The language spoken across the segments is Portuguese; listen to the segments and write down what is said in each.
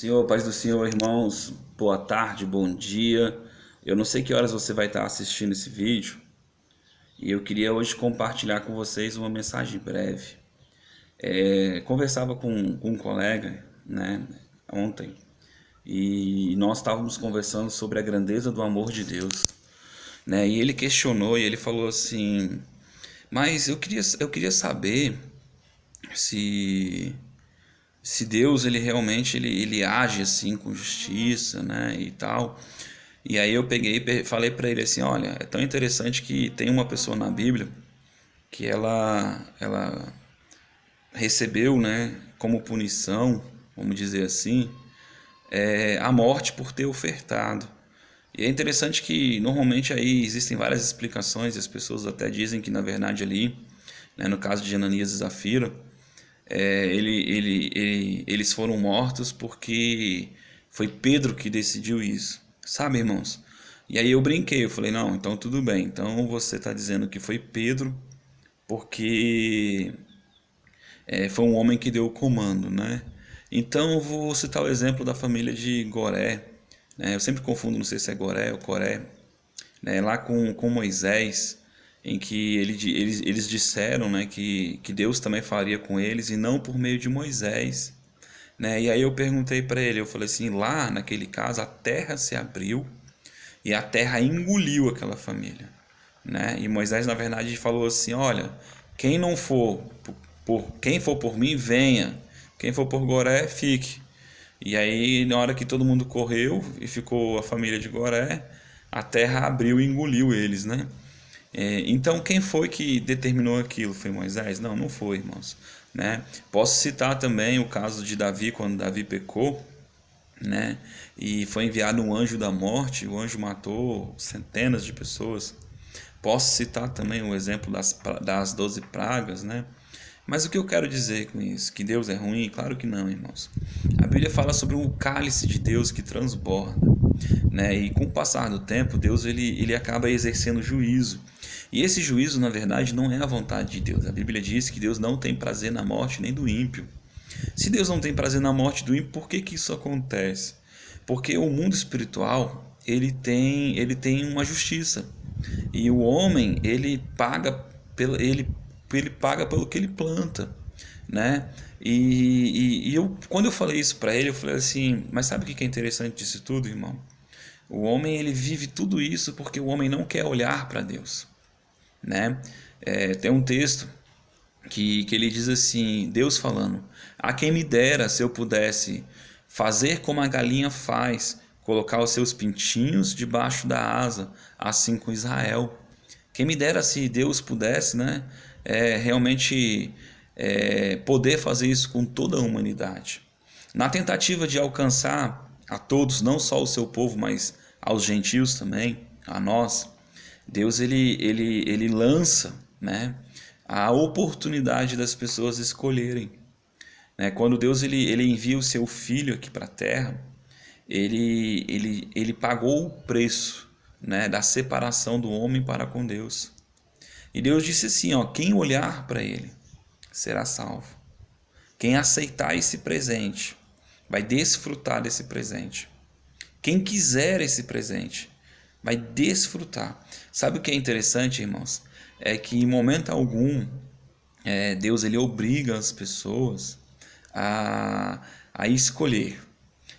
Senhor, paz do Senhor, irmãos, boa tarde, bom dia. Eu não sei que horas você vai estar assistindo esse vídeo e eu queria hoje compartilhar com vocês uma mensagem breve. Conversava com um colega, né, ontem, e nós estávamos conversando sobre a grandeza do amor de Deus, né, e ele questionou e ele falou assim: mas eu queria saber se se Deus ele realmente ele age assim com justiça, né, e tal. E aí eu peguei e falei para ele assim, olha, é tão interessante que tem uma pessoa na Bíblia que ela recebeu, né, como punição, vamos dizer assim, a morte por ter ofertado. E é interessante que normalmente aí existem várias explicações, e as pessoas até dizem que na verdade ali, né, no caso de Ananias e Zafira, eles foram mortos porque foi Pedro que decidiu isso. Sabe, irmãos? E aí eu brinquei, eu falei, não, então tudo bem. Então você está dizendo que foi Pedro porque foi um homem que deu o comando, né? Então eu vou citar o exemplo da família de Goré, né? Eu sempre confundo, não sei se é Goré ou Coré, né? Lá com Moisés, em que eles disseram, né, que Deus também faria com eles e não por meio de Moisés, né? E aí eu perguntei para ele, eu falei assim, lá naquele caso a terra se abriu e a terra engoliu aquela família, né? E Moisés na verdade falou assim, olha, quem não for quem for por mim venha, quem for por Goré fique. E aí na hora que todo mundo correu e ficou a família de Goré, a terra abriu e engoliu eles, né? Então, quem foi que determinou aquilo? Foi Moisés? Não, não foi, irmãos. Né? Posso citar também o caso de Davi, quando Davi pecou, né? E foi enviado um anjo da morte, o anjo matou centenas de pessoas. Posso citar também o exemplo das 12 pragas, né? Mas o que eu quero dizer com isso? Que Deus é ruim? Claro que não, irmãos. A Bíblia fala sobre o cálice de Deus que transborda, né? E com o passar do tempo, Deus ele acaba exercendo juízo. E esse juízo, na verdade, não é a vontade de Deus. A Bíblia diz que Deus não tem prazer na morte nem do ímpio. Se Deus não tem prazer na morte do ímpio, por que que isso acontece? Porque o mundo espiritual, ele tem uma justiça. E o homem, ele paga pelo que ele planta, né? Quando eu falei isso para ele, eu falei assim, mas sabe o que é interessante disso tudo, irmão? O homem, ele vive tudo isso porque o homem não quer olhar para Deus, né? Tem um texto que ele diz assim, Deus falando, a quem me dera se eu pudesse fazer como a galinha faz, colocar os seus pintinhos debaixo da asa, assim com Israel. Quem me dera se Deus pudesse, né, realmente poder fazer isso com toda a humanidade. Na tentativa de alcançar a todos, não só o seu povo, mas aos gentios também, a nós, Deus ele lança, né, a oportunidade das pessoas escolherem, né? Quando Deus ele envia o seu filho aqui para a terra, ele pagou o preço, né, da separação do homem para com Deus. E Deus disse assim, ó, quem olhar para ele será salvo. Quem aceitar esse presente vai desfrutar desse presente. Quem quiser esse presente vai desfrutar. Sabe o que é interessante, irmãos? É que em momento algum Deus ele obriga as pessoas a escolher.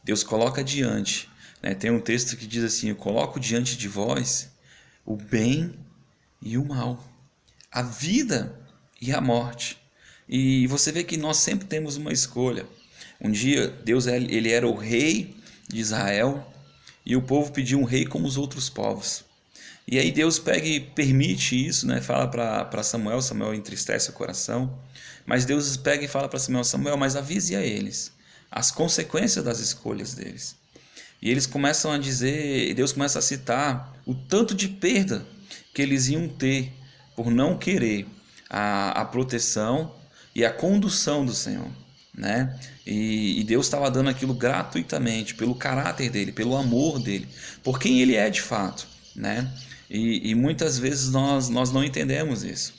Deus coloca diante, né? Tem um texto que diz assim, eu coloco diante de vós o bem e o mal, a vida e a morte. E você vê que nós sempre temos uma escolha. Um dia Deus ele era o rei de Israel e o povo pediu um rei como os outros povos. E aí Deus pega e permite isso, né? Fala para Samuel, Samuel entristece o coração, mas Deus pega e fala para Samuel, Samuel, mas avise a eles as consequências das escolhas deles. E eles começam a dizer, Deus começa a citar o tanto de perda que eles iam ter por não querer a proteção e a condução do Senhor, né? E Deus estava dando aquilo gratuitamente, pelo caráter dele, pelo amor dele, por quem ele é de fato, né? E muitas vezes nós não entendemos isso.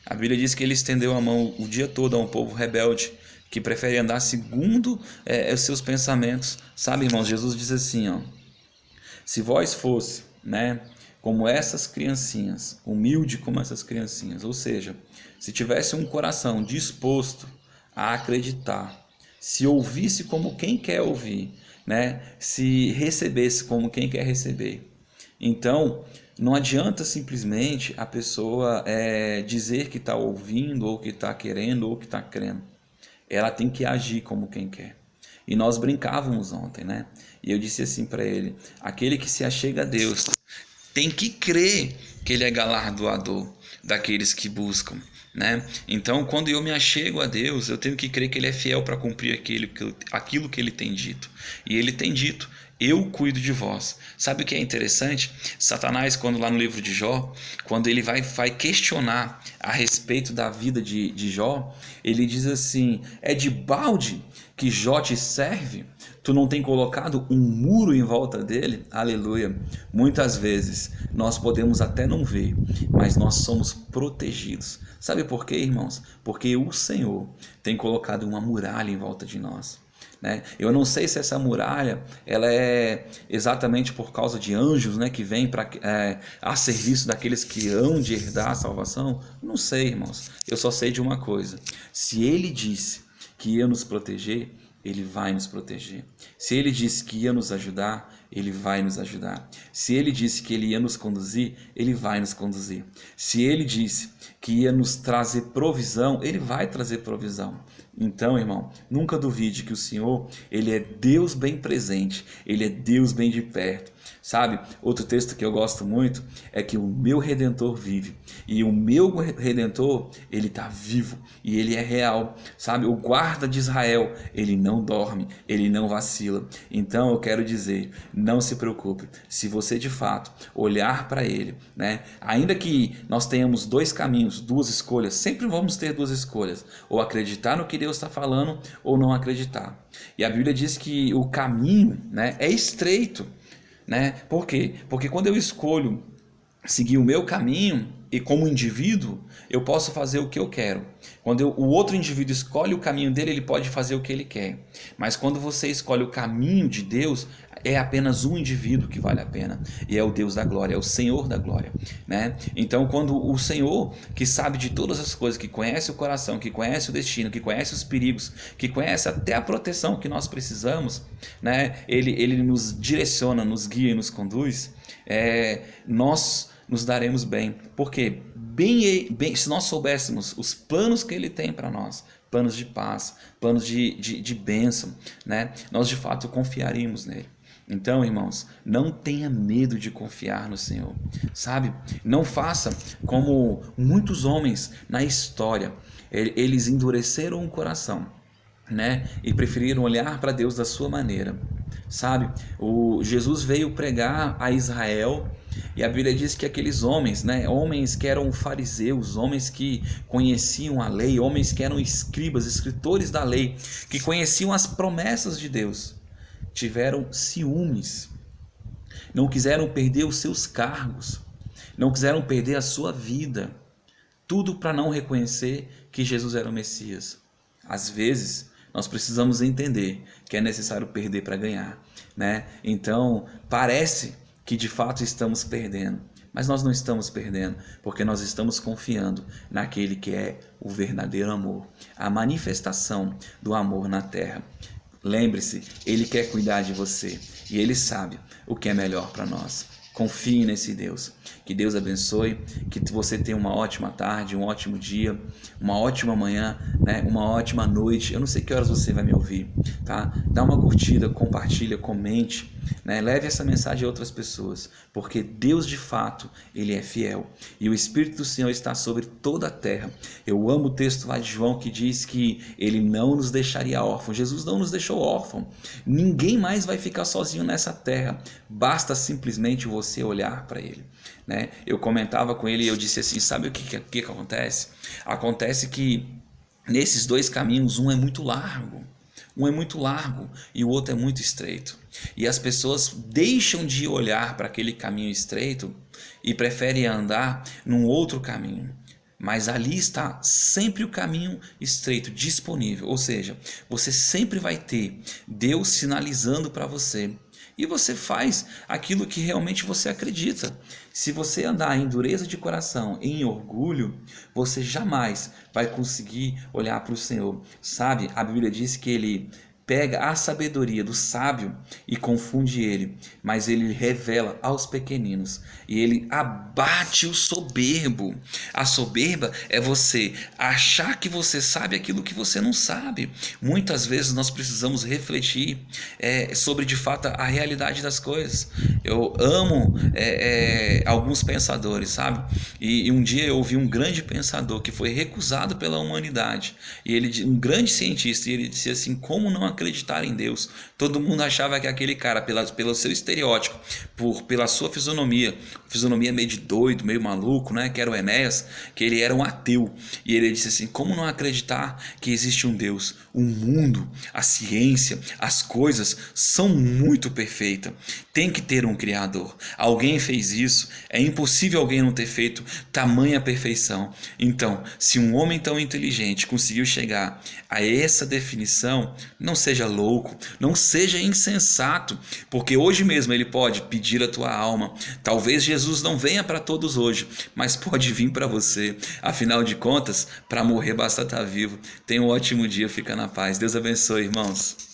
A Bíblia diz que ele estendeu a mão o dia todo a um povo rebelde, que prefere andar segundo os seus pensamentos. Sabe, irmãos, Jesus diz assim, ó, se vós fosse, né, como essas criancinhas, humilde como essas criancinhas, ou seja, se tivesse um coração disposto a acreditar, se ouvisse como quem quer ouvir, né, se recebesse como quem quer receber, então não adianta simplesmente a pessoa dizer que está ouvindo, ou que está querendo, ou que está crendo. Ela tem que agir como quem quer. E nós brincávamos ontem, né? E eu disse assim para ele: aquele que se achega a Deus tem que crer que ele é galardoador daqueles que buscam, né? Então, quando eu me achego a Deus, eu tenho que crer que ele é fiel para cumprir aquilo que ele tem dito. E ele tem dito: eu cuido de vós. Sabe o que é interessante? Satanás, quando lá no livro de Jó, quando ele vai questionar a respeito da vida de Jó, ele diz assim: é de balde que Jó te serve? Tu não tem colocado um muro em volta dele? Aleluia. Muitas vezes nós podemos até não ver, mas nós somos protegidos. Sabe por quê, irmãos? Porque o Senhor tem colocado uma muralha em volta de nós. Né? Eu não sei se essa muralha ela é exatamente por causa de anjos, né, que vêm a serviço daqueles que hão de herdar a salvação. Não sei, irmãos. Eu só sei de uma coisa: se Ele disse que ia nos proteger, Ele vai nos proteger. Se Ele disse que ia nos ajudar, Ele vai nos ajudar. Se Ele disse que Ele ia nos conduzir, Ele vai nos conduzir. Se Ele disse que ia nos trazer provisão, Ele vai trazer provisão. Então, irmão, nunca duvide que o Senhor, Ele é Deus bem presente, Ele é Deus bem de perto. Sabe, outro texto que eu gosto muito é que o meu Redentor vive. E o meu Redentor, Ele está vivo e Ele é real. Sabe, o guarda de Israel, Ele não dorme, Ele não vacila. Então eu quero dizer, não se preocupe. Se você de fato olhar para Ele, né? Ainda que nós tenhamos dois caminhos, duas escolhas, sempre vamos ter duas escolhas. Ou acreditar no que Deus está falando, ou não acreditar. E a Bíblia diz que o caminho, né, é estreito. Né? Por quê? Porque quando eu escolho seguir o meu caminho, e como indivíduo, eu posso fazer o que eu quero. Quando o outro indivíduo escolhe o caminho dele, ele pode fazer o que ele quer. Mas quando você escolhe o caminho de Deus, é apenas um indivíduo que vale a pena. E é o Deus da glória, é o Senhor da glória. Né? Então, quando o Senhor, que sabe de todas as coisas, que conhece o coração, que conhece o destino, que conhece os perigos, que conhece até a proteção que nós precisamos, né? Ele nos direciona, nos guia e nos conduz, nós nos daremos bem, porque se nós soubéssemos os planos que Ele tem para nós, planos de paz, planos de bênção, né? Nós de fato confiaríamos nele. Então, irmãos, não tenha medo de confiar no Senhor, sabe? Não faça como muitos homens na história, eles endureceram o coração, né? E preferiram olhar para Deus da sua maneira, sabe? Jesus veio pregar a Israel, e a Bíblia diz que aqueles homens, né, homens que eram fariseus, homens que conheciam a lei, homens que eram escribas, escritores da lei, que conheciam as promessas de Deus, tiveram ciúmes, não quiseram perder os seus cargos, não quiseram perder a sua vida, tudo para não reconhecer que Jesus era o Messias. Às vezes nós precisamos entender que é necessário perder para ganhar, né? Então parece que de fato estamos perdendo, mas nós não estamos perdendo, porque nós estamos confiando naquele que é o verdadeiro amor, a manifestação do amor na terra. Lembre-se, Ele quer cuidar de você e Ele sabe o que é melhor para nós. Confie nesse Deus. Que Deus abençoe, que você tenha uma ótima tarde, um ótimo dia, uma ótima manhã, né? Uma ótima noite. Eu não sei que horas você vai me ouvir, tá? Dá uma curtida, compartilha, comente, né? Leve essa mensagem a outras pessoas, porque Deus de fato, Ele é fiel e o Espírito do Senhor está sobre toda a terra. Eu amo o texto lá de João que diz que Ele não nos deixaria órfãos. Jesus não nos deixou órfãos. Ninguém mais vai ficar sozinho nessa terra. Basta simplesmente você olhar para Ele, né? Eu comentava com ele e eu disse assim, sabe o que acontece? Acontece que nesses dois caminhos, um é muito largo e o outro é muito estreito. E as pessoas deixam de olhar para aquele caminho estreito e preferem andar num outro caminho. mas ali está sempre o caminho estreito disponível, ou seja, você sempre vai ter Deus sinalizando para você. E você faz aquilo que realmente você acredita. Se você andar em dureza de coração, em orgulho, você jamais vai conseguir olhar para o Senhor. Sabe, a Bíblia diz que ele pega a sabedoria do sábio e confunde ele, mas ele revela aos pequeninos e ele abate o soberbo. A soberba é você achar que você sabe aquilo que você não sabe. Muitas vezes nós precisamos refletir sobre de fato a realidade das coisas. Eu amo alguns pensadores, sabe? E um dia eu ouvi um grande pensador que foi recusado pela humanidade, e ele, um grande cientista, e ele disse assim: como não acreditar em Deus? Todo mundo achava que aquele cara, pelo seu estereótipo, pela sua fisionomia meio de doido, meio maluco, né, que era o Enéas, que ele era um ateu. E ele disse assim: como não acreditar que existe um Deus? O mundo, a ciência, as coisas são muito perfeitas. Tem que ter um Criador. Alguém fez isso. É impossível alguém não ter feito tamanha perfeição. Então, se um homem tão inteligente conseguiu chegar a essa definição, não seja louco, não seja insensato, porque hoje mesmo ele pode pedir a tua alma. Talvez Jesus não venha para todos hoje, mas pode vir para você. Afinal de contas, para morrer basta estar vivo. Tenha um ótimo dia, fica na paz. Deus abençoe, irmãos.